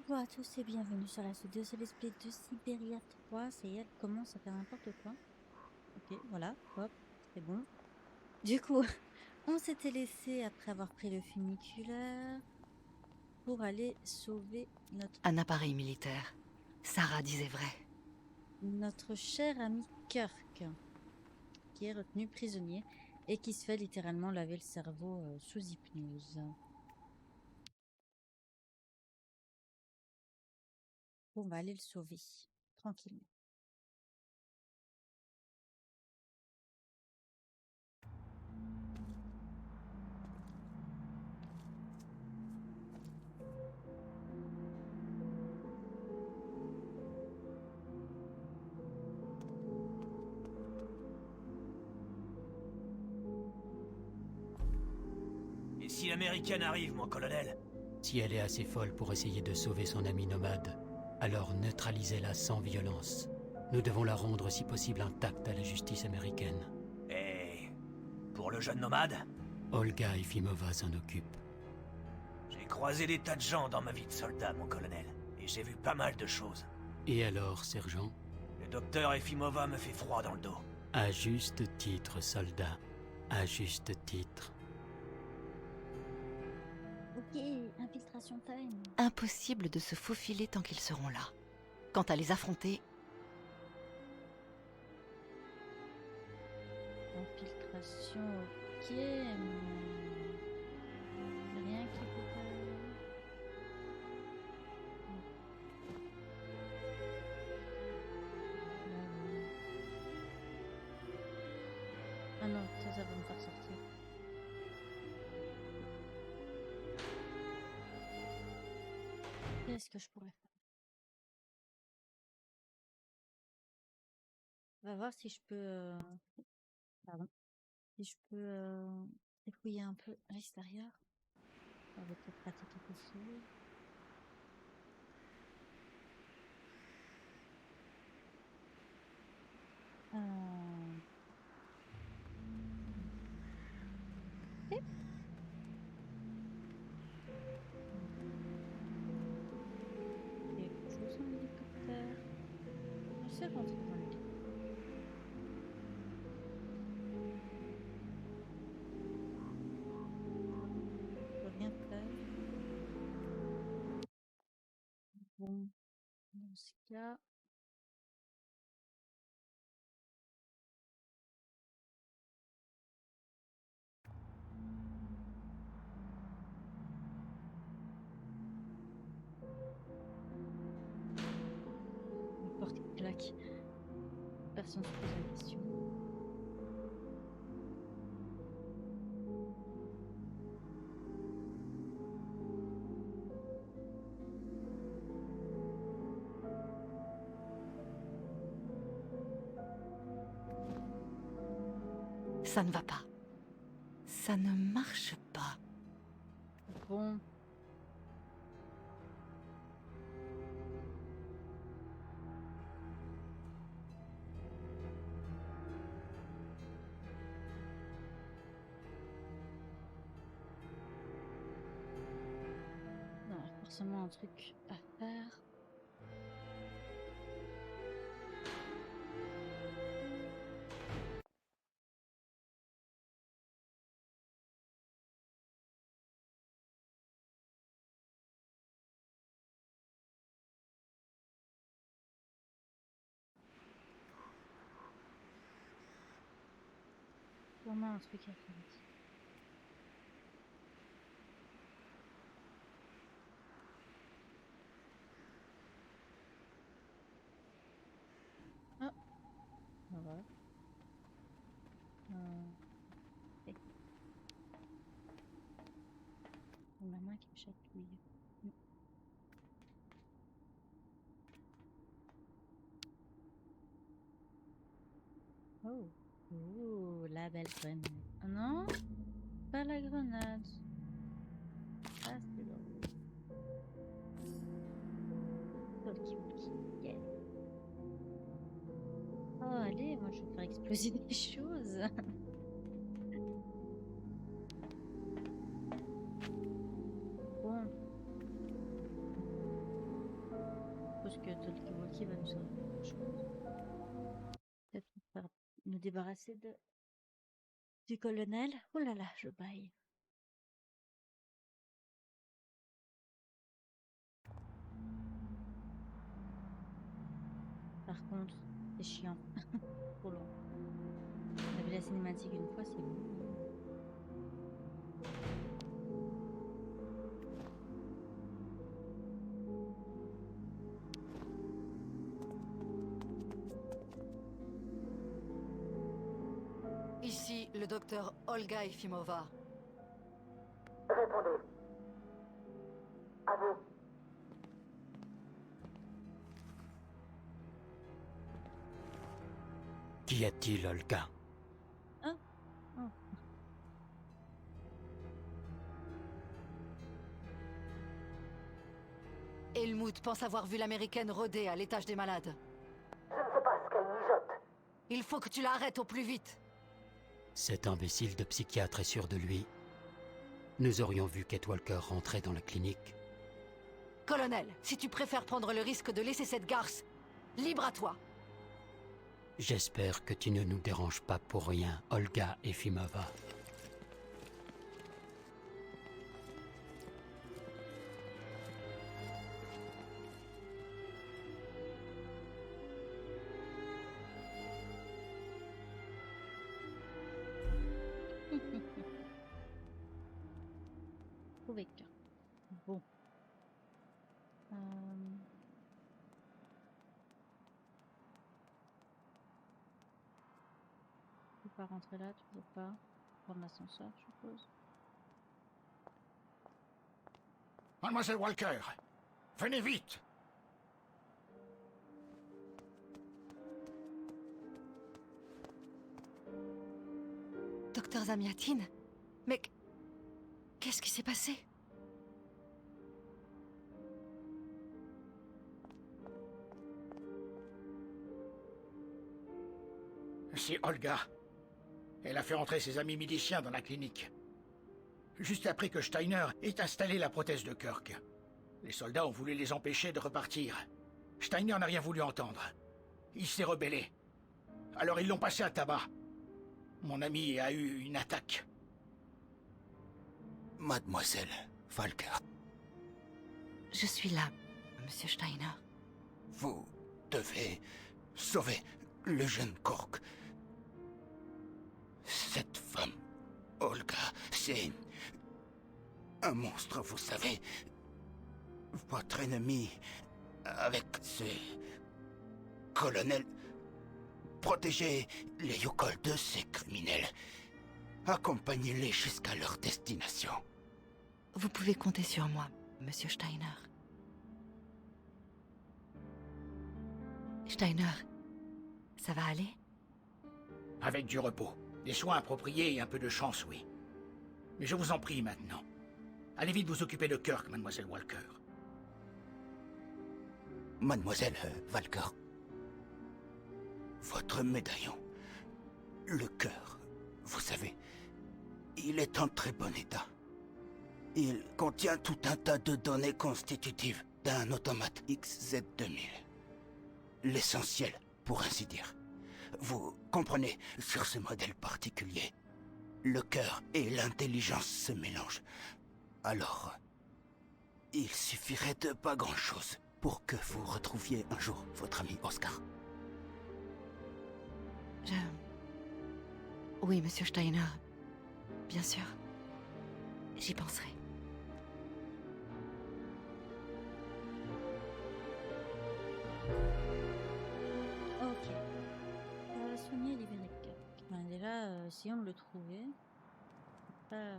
Bonjour à tous et bienvenue sur la suite de ce let's play de Siberia 3. Ça y est, elle commence à faire n'importe quoi. Ok, voilà, hop, c'est bon. Du coup, on s'était laissé après avoir pris le funiculaire pour aller sauver Un appareil militaire. Sarah disait vrai. notre cher ami Kirk, qui est retenu prisonnier et qui se fait littéralement laver le cerveau sous hypnose. On va aller le sauver, tranquillement. Et si l'américaine arrive, mon colonel? Si elle est assez folle pour essayer de sauver son ami nomade, alors neutralisez-la sans violence. Nous devons la rendre si possible intacte à la justice américaine. Et pour le jeune nomade? Olga Efimova s'en occupe. J'ai croisé des tas de gens dans ma vie de soldat, mon colonel. Et j'ai vu pas mal de choses. Et alors, sergent? Le docteur Efimova me fait froid dans le dos. À juste titre, soldat. À juste titre. Ok, infiltration time. Impossible de se faufiler tant qu'ils seront là. Quant à les affronter, Infiltration, ok. Mais rien qui peut pas. Ah non, ça va me faire sortir. Qu'est-ce que je pourrais faire? On va voir si je peux. Pardon. Si je peux dépouiller un peu à l'extérieur. Ça va peut-être pratiquer quelque chose. Ok. Quelque chose en hélicoptère. Je sais rentrer dans l'hélicoptère. Je peux rien faire. Bon, dans ce cas. La porte qui claque. Personne se pose la question. ça ne va pas. Ça ne marche pas. Bon. Non, il y a forcément un truc à faire. Sûrement un truc à faire ici. Ah, bah voilà. Ok. Ma main qui me chatouille. Mm. Oh. Oh, la belle grenade. Ah non, pas la grenade. Ah, c'est drôle. Talkie walkie. Yeah. Oh, allez, moi je vais faire exploser des choses. Bon. qui va nous servir à quelque chose. Peut-être pour nous débarrasser du colonel. Oh là là, je baille. Par contre, c'est chiant. Trop long. On a vu la cinématique une fois, c'est bon. Ici, le docteur Olga Efimova. Répondez. À vous. Qu'y a-t-il, Olga? Ah, oh. Helmut pense avoir vu l'américaine rôder à l'étage des malades. Je ne sais pas ce qu'elle mijote. Il faut que tu l'arrêtes au plus vite. Cet imbécile de psychiatre est sûr de lui. Nous aurions vu Kate Walker rentrer dans la clinique. Colonel, si tu préfères prendre le risque de laisser cette garce, libre à toi. J'espère que tu ne nous déranges pas pour rien, Olga Efimova. Trouvé qu'un. Bon. Tu peux pas rentrer là, toujours pas. Prendre l'ascenseur, je suppose. Mademoiselle Walker, venez vite! Docteur Zamiatine? Mais qu'est-ce qui s'est passé? C'est Olga. Elle a fait entrer ses amis miliciens dans la clinique. Juste après que Steiner ait installé la prothèse de Kirk. Les soldats ont voulu les empêcher de repartir. Steiner n'a rien voulu entendre. Il s'est rebellé. Alors ils l'ont passé à tabac. Mon ami a eu une attaque. Mademoiselle Walker, Je suis là, Monsieur Steiner. vous devez sauver le jeune Cork. Cette femme, Olga, c'est un monstre, vous savez. Votre ennemi, avec ce colonel, protégez les Yukol de ces criminels. Accompagnez-les jusqu'à leur destination. Vous pouvez compter sur moi, Monsieur Steiner. Steiner, ça va aller? Avec du repos, des soins appropriés et un peu de chance, oui. Mais je vous en prie maintenant. Allez vite vous occuper de Kirk, mademoiselle Walker. Mademoiselle Walker, votre médaillon, le cœur, vous savez, il est en très bon état. Il contient tout un tas de données constitutives d'un automate XZ2000. L'essentiel, pour ainsi dire. Vous comprenez, sur ce modèle particulier, le cœur et l'intelligence se mélangent. Alors, il suffirait de pas grand-chose pour que vous retrouviez un jour votre ami Oscar. Oui, Monsieur Steiner. Bien sûr. J'y penserai. Ok. Soigner et libérer Kirk. Ben, déjà, essayons de le trouver. Pas,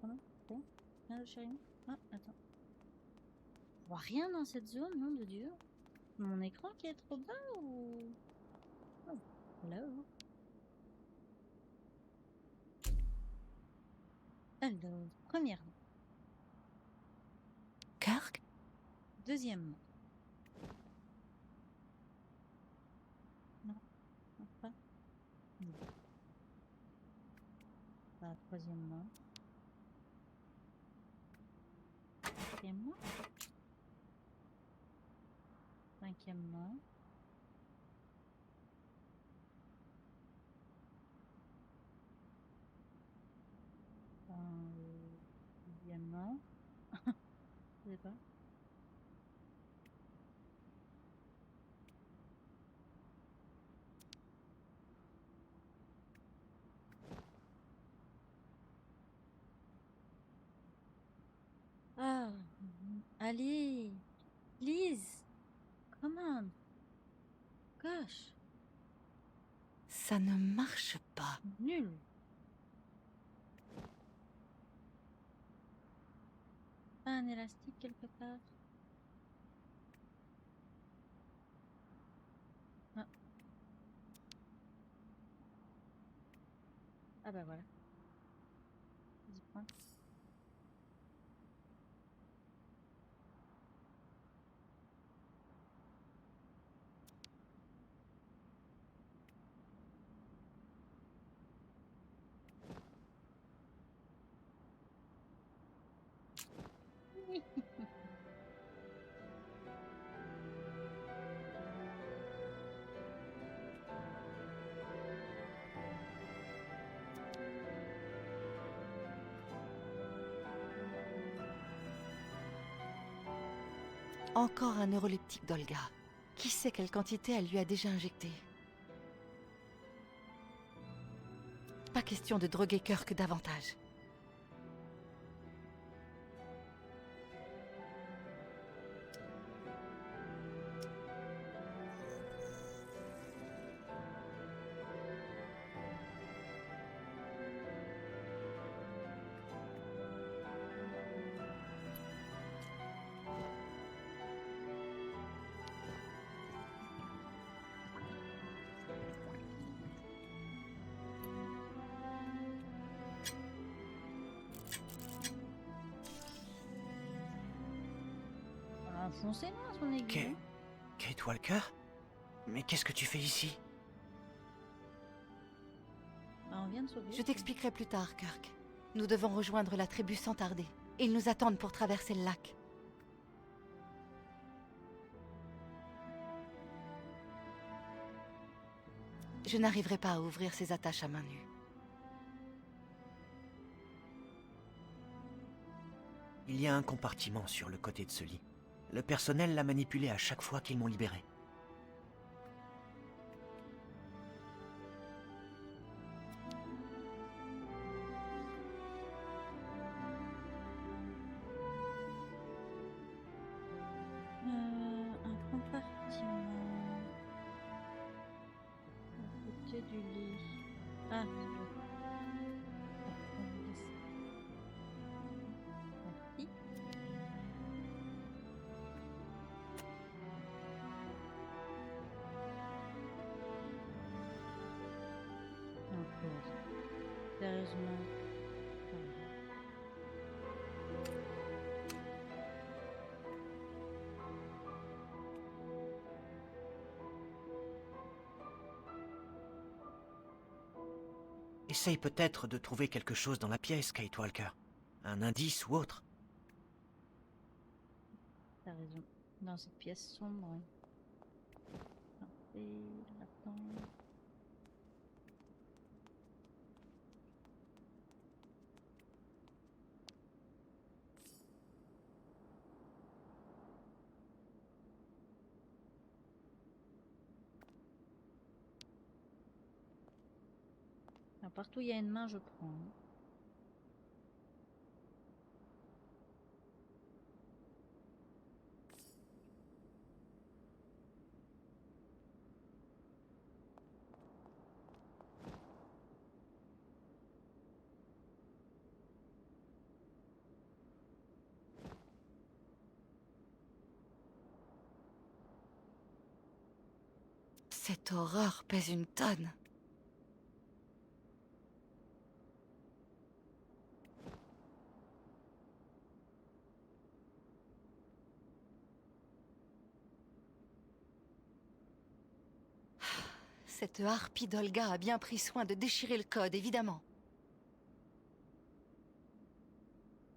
Comment? Bon. Là, le chéri? Ah, attends. Je vois rien dans cette zone, nom de Dieu. Mon écran qui est trop bas ou... Oh, là. Alors, premièrement. Kirk? Deuxièmement. Non, pas. Non. Pas troisièmement. 5e, non. Enfin, 6e, non. Je sais pas. Ah, allez, Lise, come on, gosh, Ça ne marche pas. nul. Pas un élastique quelque part? Ah, ah bah voilà. 10 points. Encore un neuroleptique d'Olga. Qui sait quelle quantité elle lui a déjà injecté? Pas question de droguer Kirk davantage. Foncez-moi son aiguille. Kate... Kate Walker? Mais qu'est-ce que tu fais ici? Bah, on vient de sauver. Je t'expliquerai plus tard, Kirk. Nous devons rejoindre la tribu sans tarder. Ils nous attendent pour traverser le lac. Je n'arriverai pas à ouvrir ces attaches à main nue. Il y a un compartiment sur le côté de ce lit. Le personnel l'a manipulé à chaque fois qu'ils m'ont libéré. Un compartiment. À côté du lit. Ah, c'est bon. Ah, on va laisser. Merci. Encore. Sérieusement. Essaye peut-être de trouver quelque chose dans la pièce, Kate Walker. Un indice ou autre. T'as raison. Dans cette pièce sombre. Hein. Parfait, attends. Alors, partout où il y a une main, je prends. Hein. Cette horreur pèse une tonne. Cette harpie d'Olga a bien pris soin de déchirer le code, évidemment.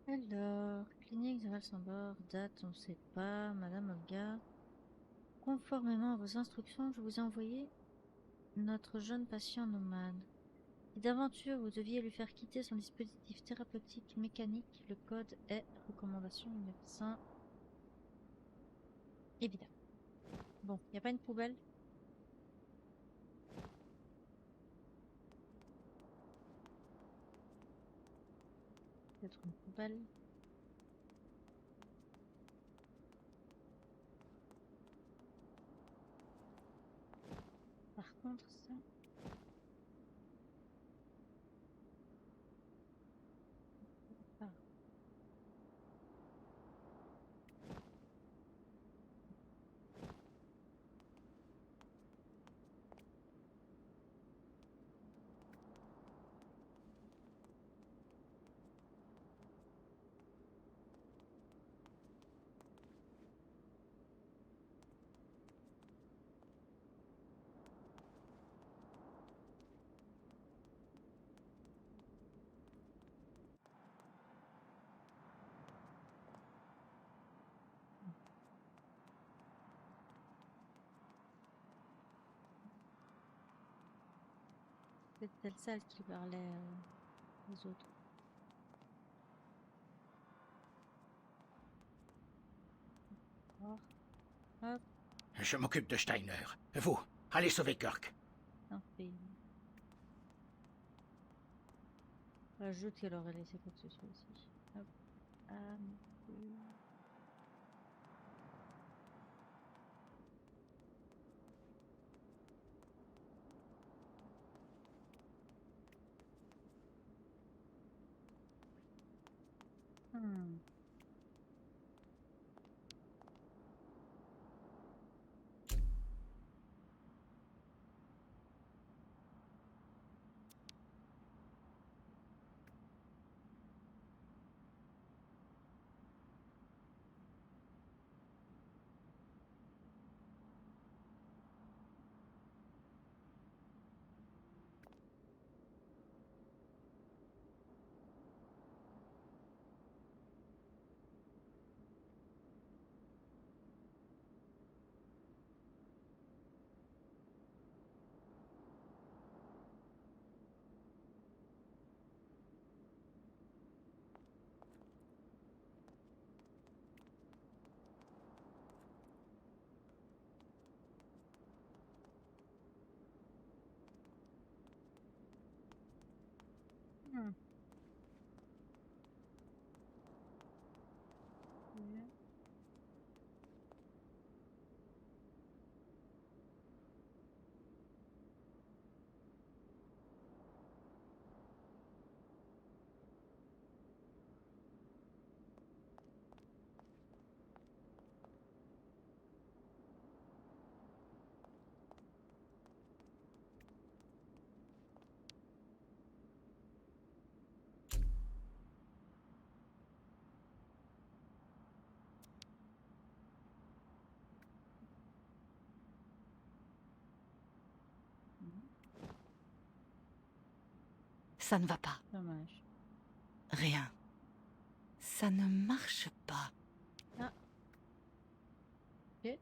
Alors, clinique de Valsambor, date, on sait pas. Madame Olga. Conformément à vos instructions, je vous ai envoyé notre jeune patient nomade. Si d'aventure vous deviez lui faire quitter son dispositif thérapeutique mécanique, le code est recommandation du médecin. Évidemment. Bon, y a pas une poubelle? Peut-être une poubelle. Par contre, ça... Ah. C'est peut-être celle qui parlait aux autres. Hop, hop, Je m'occupe de Steiner. Vous, allez sauver Kirk. un fait. Ajoute qu'elle aurait laissé quoi que ce soit ici. Hop. Hmm. Hmm. Yeah. Ça ne va pas. Dommage. Rien. Ça ne marche pas. Ah. Ok.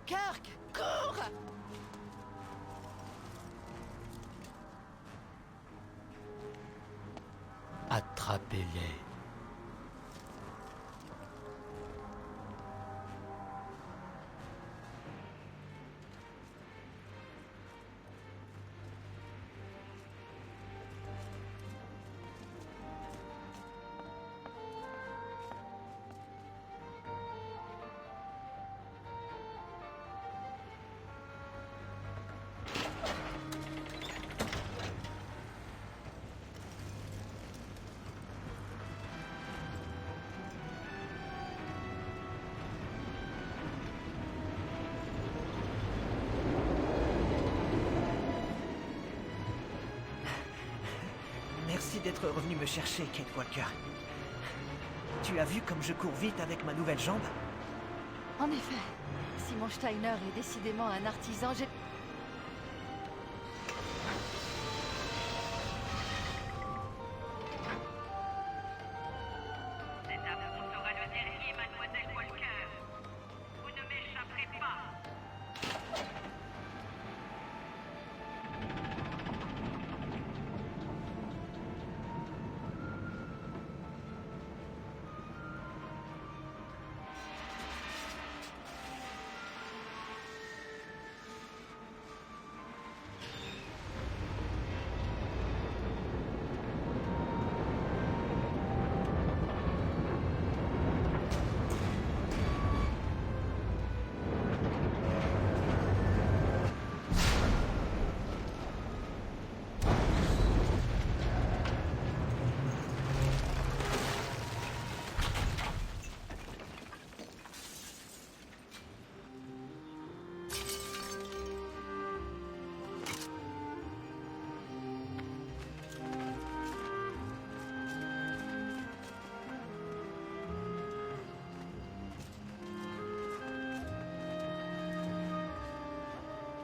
Kirk, cours! Attrapez-les. Merci d'être revenu me chercher, Kate Walker. Tu as vu comme je cours vite avec ma nouvelle jambe? En effet, Simon Steiner est décidément un artisan. Cet affront sera le dernier, mademoiselle Walker. Vous ne m'échapperez pas.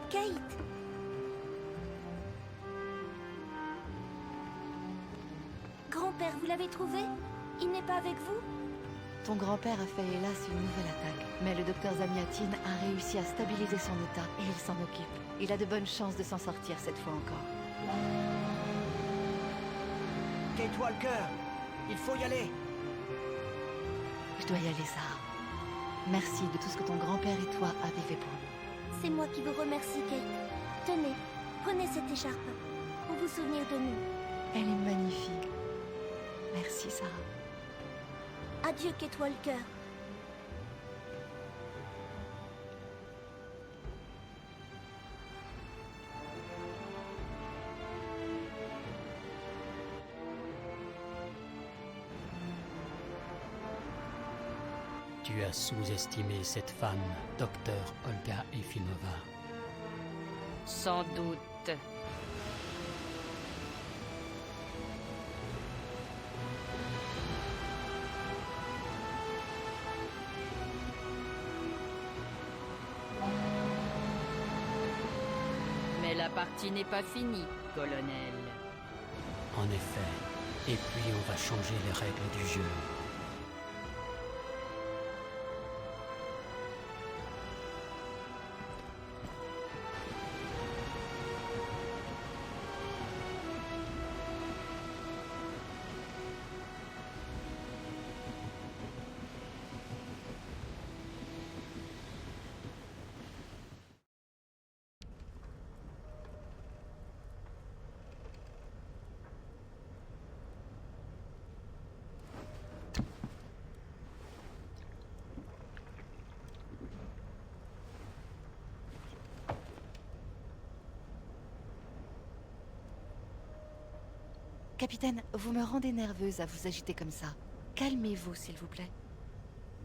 Kate! Grand-père, vous l'avez trouvé? Il n'est pas avec vous? Ton grand-père a fait hélas une nouvelle attaque, mais le docteur Zamiatine a réussi à stabiliser son état et il s'en occupe. Il a de bonnes chances de s'en sortir cette fois encore. Kate Walker, il faut y aller. Je dois y aller, Sarah. Merci de tout ce que ton grand-père et toi avez fait pour nous. C'est moi qui vous remercie, Kate. Tenez, prenez cette écharpe pour vous souvenir de nous. Elle est magnifique. Merci, Sarah. Adieu, Kate Walker. Tu as sous-estimé cette femme, docteur Olga Efimova. Sans doute. Mais la partie n'est pas finie, colonel. En effet. Et puis on va changer les règles du jeu. Capitaine, vous me rendez nerveuse à vous agiter comme ça. Calmez-vous, s'il vous plaît.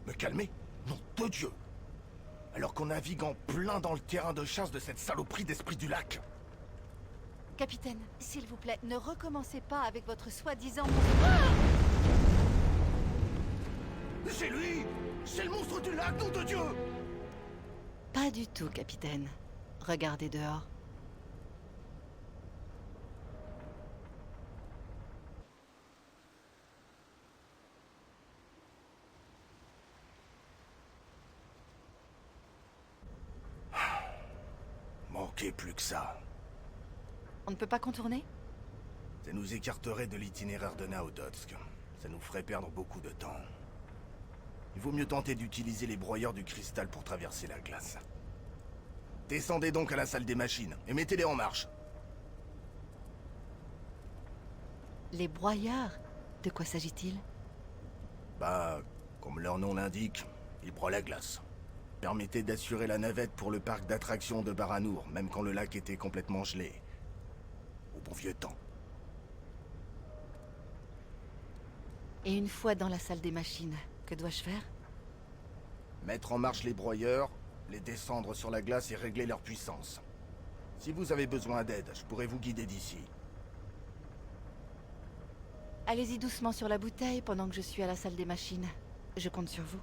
Me calmer? Nom de Dieu! Alors qu'on navigue en plein dans le terrain de chasse de cette saloperie d'esprit du lac. Capitaine, s'il vous plaît, ne recommencez pas avec votre soi-disant... C'est lui! C'est le monstre du lac, nom de Dieu! Pas du tout, capitaine. Regardez dehors. Manquez plus que ça. On ne peut pas contourner? Ça nous écarterait de l'itinéraire de Naodotsk. Ça nous ferait perdre beaucoup de temps. Il vaut mieux tenter d'utiliser les broyeurs du cristal pour traverser la glace. Descendez donc à la salle des machines et mettez-les en marche. Les broyeurs? De quoi s'agit-il? Bah, comme leur nom l'indique, ils broient la glace. Permettez d'assurer la navette pour le parc d'attractions de Baranour, même quand le lac était complètement gelé. Au bon vieux temps. Et une fois dans la salle des machines, que dois-je faire? Mettre en marche les broyeurs, les descendre sur la glace et régler leur puissance. Si vous avez besoin d'aide, je pourrais vous guider d'ici. Allez-y doucement sur la bouteille pendant que je suis à la salle des machines. Je compte sur vous.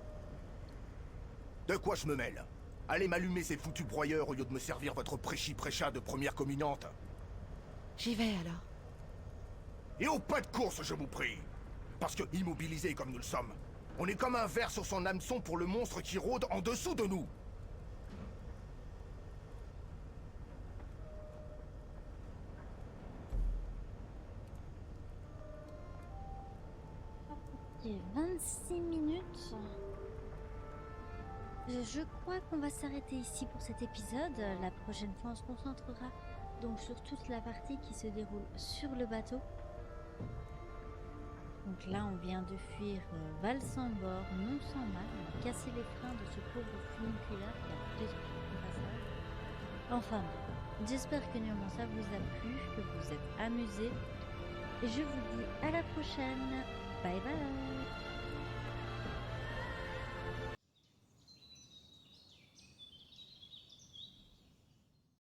De quoi je me mêle? Allez m'allumer ces foutus broyeurs au lieu de me servir votre prêchi-prêcha de première communante. J'y vais alors. Et au pas de course, je vous prie. Parce que, immobilisés comme nous le sommes, on est comme un ver sur son hameçon pour le monstre qui rôde en dessous de nous. Ok, 26 minutes. Je crois qu'on va s'arrêter ici pour cet épisode. La prochaine fois, on se concentrera donc sur toute la partie qui se déroule sur le bateau. Donc là, on vient de fuir Val sans bord, non sans mal. On a cassé les freins de ce pauvre funiculaire qui a détruit le passage. Enfin, bon, j'espère que néanmoins ça vous a plu, que vous êtes amusés. Et je vous dis à la prochaine. Bye bye.